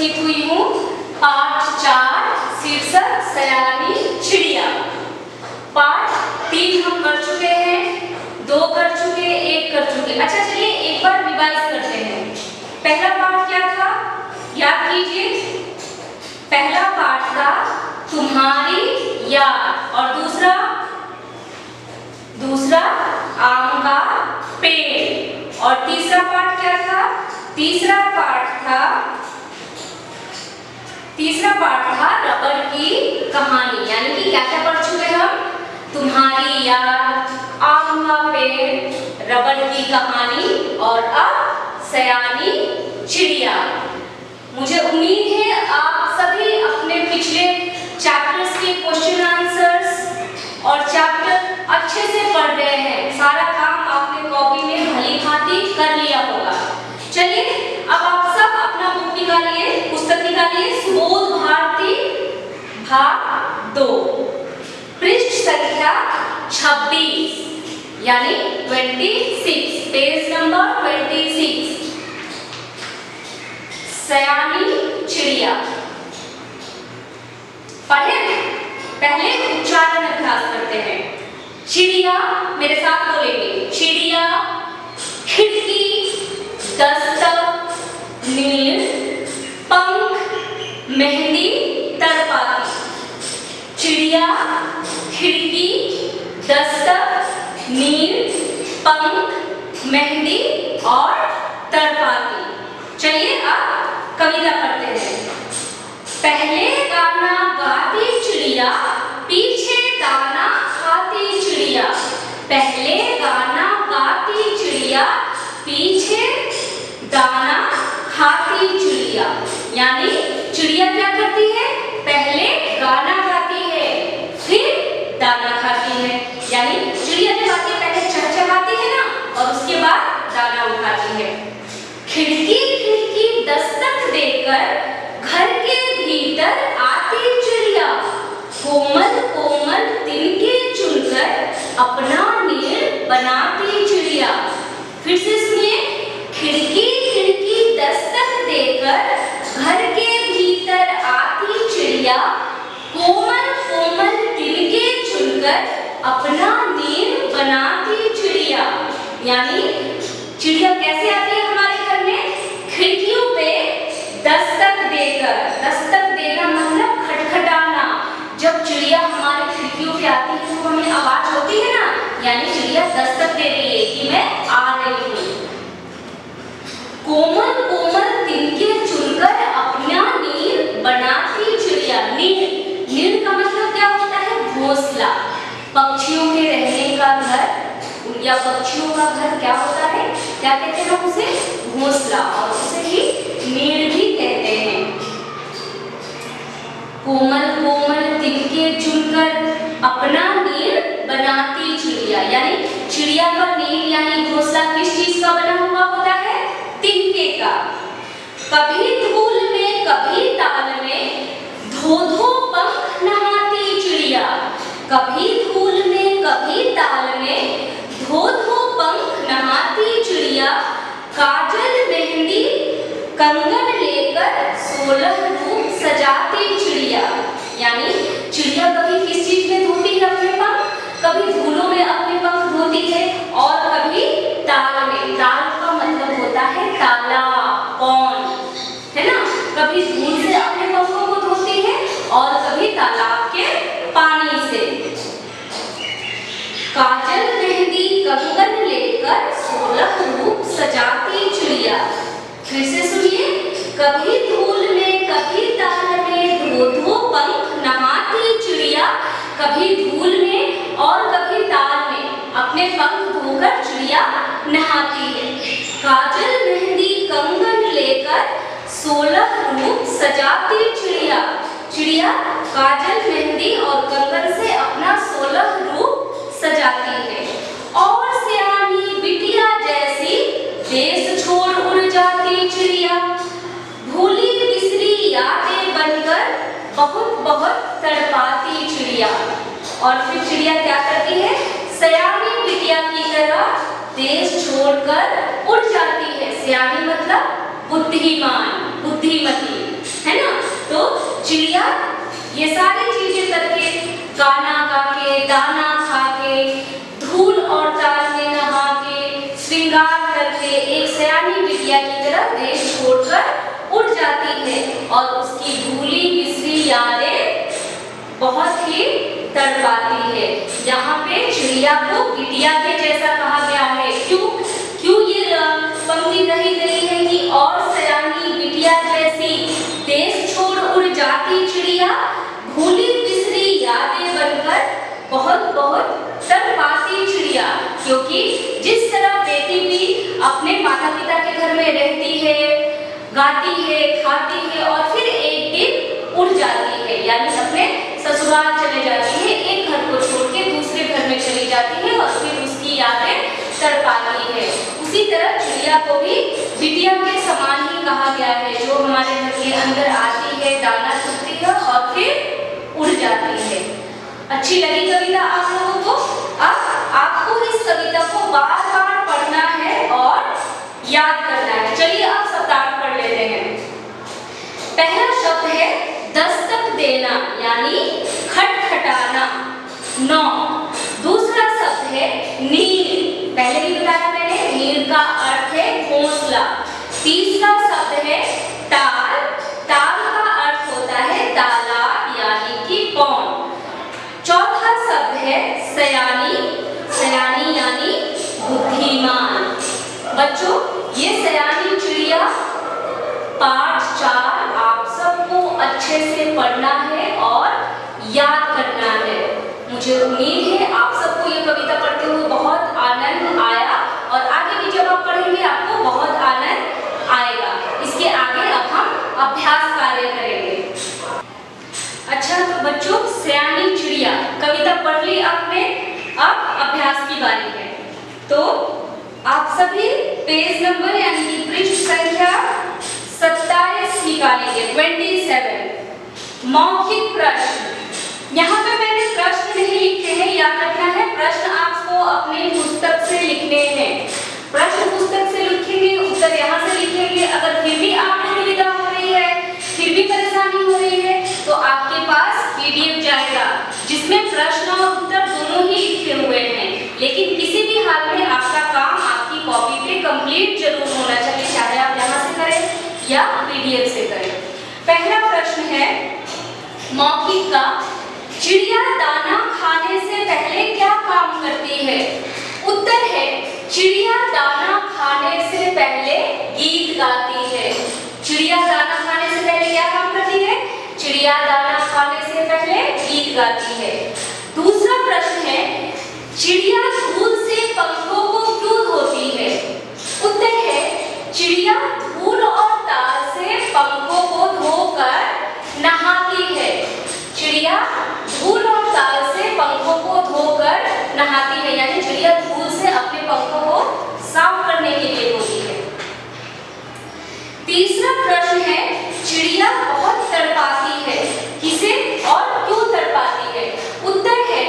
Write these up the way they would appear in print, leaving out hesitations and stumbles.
उपस्थित हुई हूँ पाठ 4 शीर्षक सयानी चिड़िया। पाठ 3 हम कर चुके हैं, 2 कर चुके, 1 कर चुके। अच्छा चलिए एक बार रिवाइज करते हैं। पहला पाठ क्या था, याद कीजिए। पहला पाठ था तुम्हारी याद और दूसरा आम का पेड़। और तीसरा पाठ क्या था, तीसरा पाठ था रबड़ की कहानी। यानी कि क्या क्या पढ़ चुके हम, तुम्हारी याद, आम का पेड़, रबड़ की कहानी और अब सयानी चिड़िया। मुझे उम्मीद है आप सभी अपने पिछले चैप्टर्स के क्वेश्चन आंसर्स और चैप्टर अच्छे से पढ़ रहे हैं। सारा काम आपने कॉपी में भली भांति कर लिया होगा। चलिए अब आप सब अपना बुक निकालिए, पुस्तक निकालिए। सुबोध भारती भाग 2 पृष्ठ संख्या 26 यानी 26, पेज नंबर 26। सयानी चिड़िया पढ़े। पहले उच्चारण अभ्यास करते हैं। चिड़िया मेरे साथ बोलेंगे। चिड़िया, खिड़की, दस्तक, नील, पंख, मेहंदी, तड़पाती। चिड़िया, खिड़की, दस्तक, नील, पंख, मेहंदी और तड़पाती। चलिए अब कविता पढ़ते हैं। पहले गाना गाती चिड़िया, पीछे दाना खाती चिड़िया। पहले गाना गाती चिड़िया, पीछे दाना खाती चिड़िया। यानी चिड़िया क्या करती है, पहले गाना गाती है फिर दाना खाती है। यानी चिड़िया जब आती है पहले चहचहाती है ना और उसके बाद दाना उठाती है। खिड़की खिड़की दस्तक देकर घर के भीतर आती चिड़िया। कोमल कोमल तिनके चुनकर अपना नीड़ बनाती चिड़िया। फिर से सुनिए। खिड़की खिड़की दस्तक देकर घर के भीतर आती चिड़िया। कोमल कोमल तिनके चुनकर अपना नीड़ बनाती चिड़िया। यानी चिड़िया कैसे आती है हमारे घर में, खिड़कियों पे दस्तक देकर। दस्तक देना मतलब खटखटाना। जब चिड़िया हमारे खिड़कियों पे आती है तो हमें आवाज होती है ना, यानी चिड़िया दस्तक दे रही है कि मैं आ रही हूँ। कोमल कोमल तिनके चुनकर अपना नीड़ बनाती चिड़िया। नीड़ का मतलब क्या होता है, घोंसला। पक्षियों के रहने का घर या पक्षियों का घर क्या होता है, क्या कहते हैं उसे, घोंसला, और उसे ही नीड़ भी कहते हैं। कोमल कोमल तिनके चुनकर अपना नीड़ बनाती चिड़िया। यानी चिड़िया का नीड़ यानी घोंसला किस चीज का बना हुआ होता है, तिनके का। कभी धूल में कभी ताल में धो धो पंख नहाती चिड़िया। कभी धूल में कभी ताल में धो धो पंख नहाती चिड़िया। काजल मेहंदी कंगन लेकर 16 रूप सजाती चिड़िया। यानी चिड़िया कभी किस चीज में धोती है अपने पंख, कभी धूलों में अपने पंख धोती है और कभी ताल में। ताल का मतलब होता है ताला, पौंड, है ना। कभी धूल से अपने पंखों को धोती है और कभी तालाब के पानी से। काजल मेहंदी कंगन लेकर 16 रूप सजाती चिड़िया। फिर से सुनिए। कभी धूल में कभी ताल में धो धो पंख नहाती चिड़िया। कभी धूल में और कभी ताल में अपने पंख धोकर चिड़िया नहाती है। काजल मेहंदी कंगन लेकर 16 रूप सजाती चिड़िया। चिड़िया काजल मेहंदी और कंगन से अपना 16 रूप सजाती है। और सयानी बिटिया जैसी देश छोड़ उड़ जाती चिड़िया। भूली बिसरी यादें बनकर बहुत बहुत तड़पाती चिड़िया। और फिर चिड़िया क्या करती है, सयानी बिटिया की तरह देश छोड़कर उड़ जाती है। सयानी मतलब बुद्धिमान, बुद्धिमती, है ना। तो चिड़िया ये सारी चीजें करके, गाना गा के, दाना खा के, धूल और ताल में नहा के, श्रृंगार करके एक सयानी बिटिया की तरह देश छोड़कर उड़ जाती है और उसकी भूली बिसरी यादें बहुत ही तड़पाती है। यहाँ पे चिड़िया को बिटिया के जैसा कहा गया है। क्यों ये पंक्ति कही गई है कि और सयानी बिटिया जैसी देश छोड़ उड़ जाती चिड़िया, भूली बिसरी यादें बनकर बहुत बहुत तड़पाती चिड़िया। क्योंकि जिस तरह बेटी भी अपने माता पिता के घर में रहती है, गाती है, खाती है और फिर एक दिन उड़ जाती है, यानी अपने ससुराल चले जाती है, एक घर को छोड़ के दूसरे घर में चली जाती है और फिर उसकी यादें तड़पाती है। उसी तरह चिड़िया को भी बिटिया के समान ही कहा गया है, जो हमारे घर के अंदर आती है, दाना चुगती है और फिर उड़ जाती है। अच्छी लगी कविता आप लोगों को? अब आपको इस कविता को बार बार पढ़ना है और याद करना है। चलिए आप शब्दार्थ पढ़ लेते हैं। पहला शब्द है दस्तक देना, यानी खटखटाना, 9। दूसरा शब्द है नीर, पहले भी बताया मैंने, नीर का अर्थ है घोंसला। तीसरा शब्द है ताल, ताल का अर्थ होता है तालाब यानी कि पौंड। चौथा शब्द है सयानी, सयानी यानी बुद्धिमान। बच्चों ये सयानी चिड़िया पाठ 4 आप सबको अच्छे से पढ़ना है और याद करना है। मुझे उम्मीद है आप सबको ये कविता पढ़ते हुए बहुत आनंद आया और आगे भी जब आप पढ़ेंगे आपको बहुत आनंद आएगा। इसके आगे अब हम अभ्यास कार्य करेंगे। अच्छा तो बच्चों सयानी चिड़िया कविता पढ़ ली आपने, अब अभ्यास की बारी है। तो आप सभी पेज नंबर यानी कि पृष्ठ संख्या 27 निकालेंगे, 27। मौखिक प्रश्न, यहाँ पे मैंने प्रश्न नहीं लिखे हैं, याद रखना है प्रश्न आपको अपनी पुस्तक से लिखने हैं। प्रश्न पुस्तक से लिखेंगे, उत्तर यहाँ से लिखेंगे। अगर फिर भी आपको दुविधा हो रही है, फिर भी परेशानी हो रही है, तो आपके पास PDF जाएगा जिसमें प्रश्न और उत्तर दोनों ही लिखे हुए हैं। लेकिन किसी भी हाल में आपका काम आपकी कॉपी पे कंप्लीट जरूर होना चाहिए, चाहे आप यहाँ से करें या PDF से करें। पहला प्रश्न है मौखिक का, चिड़िया दाना खाने से पहले क्या काम करती है? उत्तर है चिड़िया दाना खाने से पहले गीत गाती है। चिड़िया दाना खाने से पहले क्या काम करती है? चिड़िया दाना खाने से पहले गीत गाती है। दूसरा प्रश्न है चिड़िया धूल से पंखों को क्यों धोती है? उत्तर है चिड़िया धूल और ताल से पंखों को धोकर नहाती है। चिड़िया धूल और ताल से पंखों को धोकर नहाती है, यानी चिड़िया धूल से अपने पंखों को साफ करने के लिए धोती है। तीसरा प्रश्न है चिड़िया बहुत तड़पाती है, किसे और क्यों तड़पाती है? उत्तर है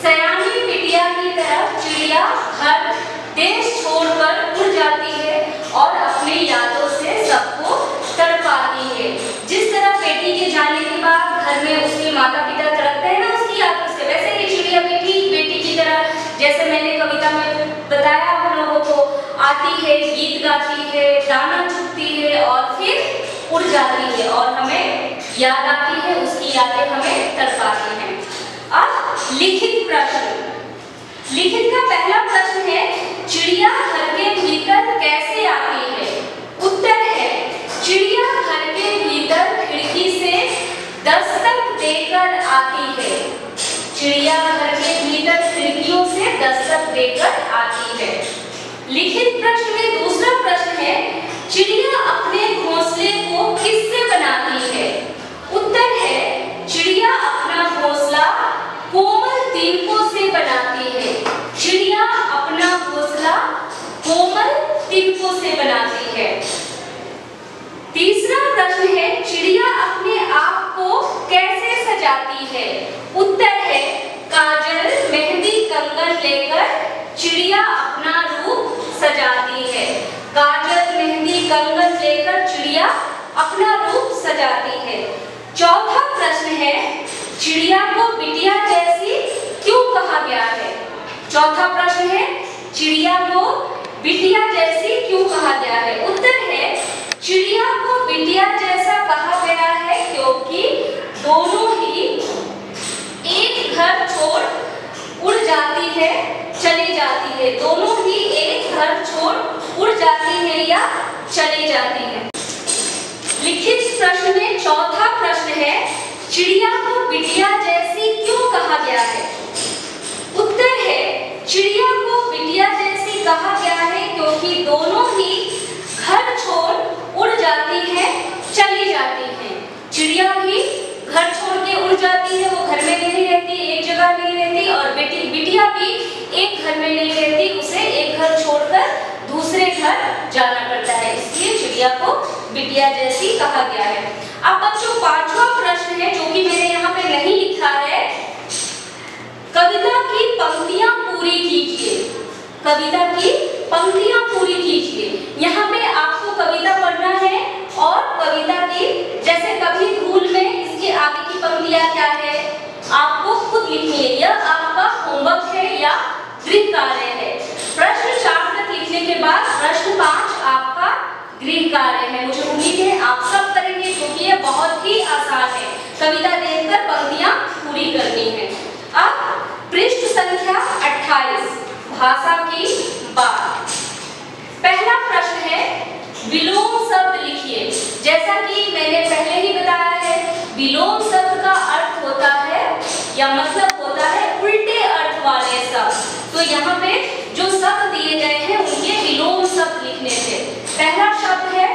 सयानी बिटिया की तरह चिड़िया घर देश छोड़कर उड़ जाती है और अपनी यादों से सबको तड़पाती है। जिस तरह बेटी के जाने के बाद घर में उसके माता पिता तड़पते हैं ना उसकी यादों से, वैसे ही चिड़िया बेटी की तरह, जैसे मैंने कविता में बताया हम लोगों को, आती है, गीत गाती है, दाना चुगती है और फिर उड़ जाती है और हमें याद आती है, उसकी यादें हमें तड़पाती हैं। अब लिखित प्रश्न, लिखित का पहला प्रश्न है चिड़िया घर के भीतर कैसे आती है? उत्तर है चिड़िया घर के भीतर खिड़की से दस्तक देकर आती है। चिड़िया घर के भीतर खिड़कियों से दस्तक देकर आती है। लिखित प्रश्न में दूसरा प्रश्न है चिड़िया अपने घोंसले को किससे बनाती है? उत्तर है चिड़िया अपना घोंसला कोमल तिनकों से बनाती है। चिड़िया अपना घोंसला कोमल तिनकों से बनाती है। तीसरा प्रश्न है चिड़िया अपने आप को कैसे सजाती है? उत्तर है काजल, मेहंदी, कंगन लेकर चिड़िया अपना रूप सजाती है। काजल, मेहंदी, कंगन लेकर चिड़िया अपना रूप सजाती है। चौथा प्रश्न है, चिड़िया को बिटिया जैसी क्यों कहा गया है? चौथा प्रश्न है, चिड़िया को बिटिया जैसी क्यों कहा गया है? उत्तर है, चिड़िया को बिटिया जैसा कहा गया है क्योंकि दोनों ही एक घर छोड़ उड़ जाती है, चली जाती है। दोनों ही एक घर छोड़ उड़ जाती है या चली जाती है। लिखित प्रश्न में चौथा प्रश्न है, चिड़िया को बिटिया जैसी क्यों कहा गया है? उत्तर है, चिड़िया को बिटिया जैसी कहा गया है क्योंकि दोनों ही घर छोड़ उड़ जाती है, चली जाती है। चिड़िया भी घर छोड़ के उड़ जाती है, वो घर में नहीं रहती, एक जगह नहीं रहती, और बिटिया भी एक घर में नहीं रहती, उसे एक घर छोड़कर दूसरे घर जाना पड़ता है, इसलिए चिड़िया को बिटिया जैसी कहा गया है। अब बच्चों पांचवा प्रश्न है जो कि मैंने यहाँ पे नहीं लिखा है, कविता की पंक्तियां पूरी कीजिए। कविता की पंक्तियां पूरी कीजिए। यहाँ पे आपको कविता पढ़ना है और कविता की जैसे कभी धूल में इसके आगे की पंक्तियां क्या है आपको खुद लिखनी है, यह आपका होमवर्क है या गृह कार्य है। प्रश्न 4 तक लिखने के बाद प्रश्न 5 आपका गृह कार्य है। मुझे उम्मीद है आप सब करेंगे क्योंकि यह बहुत ही आसान है। कविता देखकर पंक्तियां पूरी करनी है। अब पृष्ठ संख्या 28, भाषा की बात। पहला प्रश्न है, विलोम शब्द लिखिए। जैसा कि मैंने पहले ही बताया है, विलोम शब्द का अर्थ होता है या मतलब होता है उल्टे अर्थ वाले शब्द। तो यहाँ पे जो शब्द दिए गए हैं उनके विलोम शब्द लिखने से। पहला शब्द है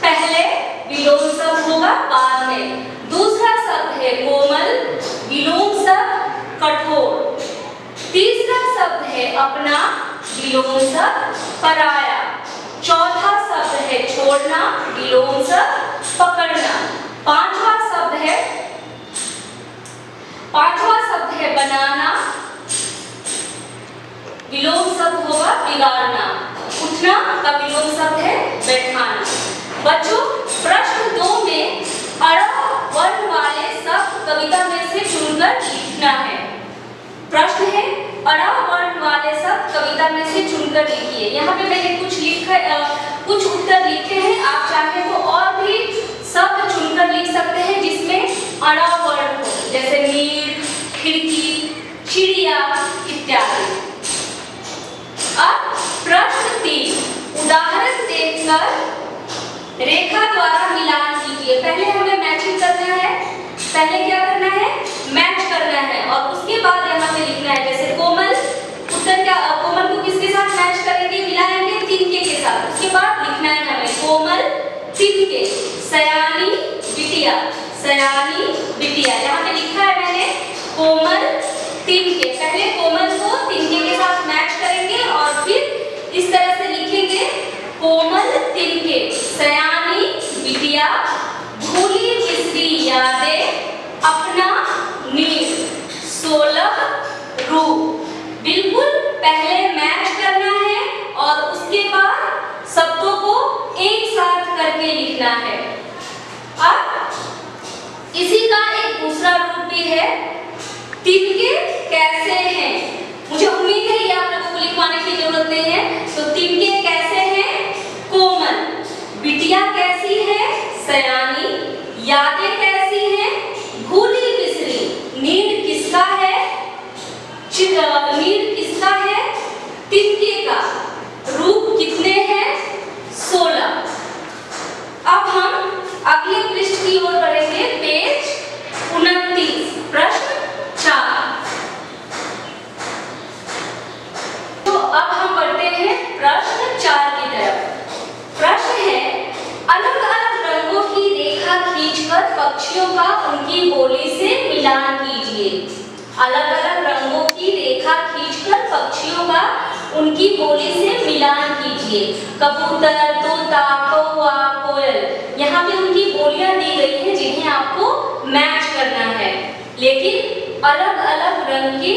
पहले, विलोम शब्द होगा बाद में। दूसरा शब्द है कोमल, विलोम शब्द कठोर। तीसरा शब्द है अपना, विलोम शब्द पराया। चौथा शब्द है छोड़ना, विलोम शब्द पकड़ना। पांचवा शब्द है बनाना, विलोम शब्द होगा बिगाड़ना। उठना का विलोम शब्द है बैठाना। बच्चों प्रश्न 2 में अ वर्ण वाले शब्द कविता में से चुनकर लिखना है। प्रश्न है अ वर्ण वाले शब्द कविता में से चुनकर लिखिए। यहाँ पे मैंने कुछ उत्तर लिखे हैं, आप चाहे तो और भी शब्द चुनकर लिख सकते हैं जिसमें अ वर्ण हो, जैसे नीर, खिड़की, चिड़िया इत्यादि। अब प्रश्न 3, उदाहरण देखकर रेखा द्वारा मिलान कीजिए। पहले हमें मैचिंग करना है, पहले क्या करना है मैच करना है और उसके बाद यहाँ पे लिखना है। जैसे कोमल, उत्तर क्या, कोमल को किसके साथ मैच करेंगे, मिलाएंगे तिनके के साथ। उसके बाद लिखना है हमें कोमल तिनके। सयानी बिटिया, सयानी बिटिया, यहाँ पे लिखा है मैंने कोमल तिनके। पहले कोमल को तिनके के साथ मैच करेंगे और फिर इस तरह से लिखेंगे कोमल तिनके, सयानी बिटिया, भूली बिसरी यादें, अपना नीर, 16 रूप। बिल्कुल पहले मैच करना है और उसके बाद शब्दों को एक साथ करके लिखना है। अब इसी का एक दूसरा रूप भी है, तिनके कैसे हैं। मुझे उम्मीद है ये आप लोगों को लिखवाने की जरूरत नहीं है। तो तिनके कैसे हैं, कोमल। बिटिया कैसी है, सयानी। यादें कैसी हैं, भूली बिसरी। नींद किसका है, नींद किसका है, तिनके का। रूप कितने हैं, 16। अब हम अगले पृष्ठ की ओर बढ़ेंगे, पेज 29, प्रश्न 4। तो अब हम बढ़ते हैं प्रश्न 4 की तरफ। प्रश्न है, अलग अलग रंगों की रेखा खींचकर पक्षियों का उनकी बोली से मिलान कीजिए। अलग अलग रंगों की रेखा खींचकर पक्षियों का उनकी बोली से मिलान कीजिए। कबूतर, तोता, कौवा, कोयल, यहाँ पे उनकी बोलियां दी गई हैं जिन्हें आपको मैच करना है, लेकिन अलग अलग रंग की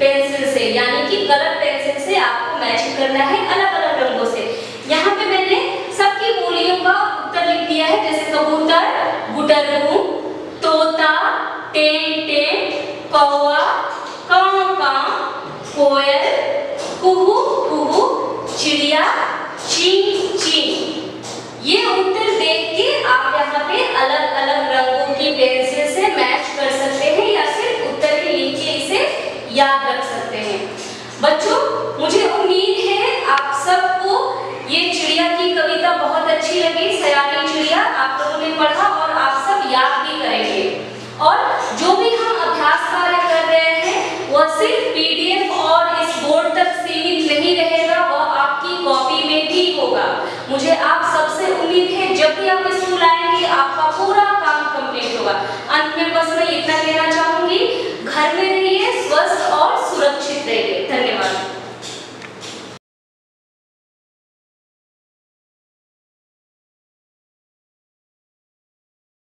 पेंसिल से, यानी कि कलर पेंसिल से आपको मैचिंग करना है अलग अलग रंगों से। यहाँ पे मैंने सबकी बोलियों का उत्तर लिख दिया है, जैसे गुटरगू, तोता, टें टें, कौवा, कां कां, कोयल, कुहू कुहू, चिड़िया, चीं चीं। ये उत्तर देख के आप यहाँ पे अलग अलग रंगों की पेंसिल से मैच कर सकते हैं या फिर उत्तर के नीचे इसे याद रख सकते हैं। बच्चों, मुझे उम्मीद है आप सबको ये चिड़िया की कविता बहुत अच्छी लगी। सयानी चिड़िया आप लोगों ने पढ़ा और आप सब याद भी करेंगे। और जो भी हम अभ्यास कार्य कर रहे हैं वह सिर्फ पीडीएफ और इस बोर्ड तक सीमित नहीं रहेगा, वह आपकी कॉपी में भी होगा। मुझे आप सबसे उम्मीद है जब भी आप स्कूल आएंगे आपका पूरा काम कंप्लीट होगा। अंत में बस मैं इतना कहना चाहूंगी, घर में रहिए, स्वस्थ और सुरक्षित रहिए। धन्यवाद।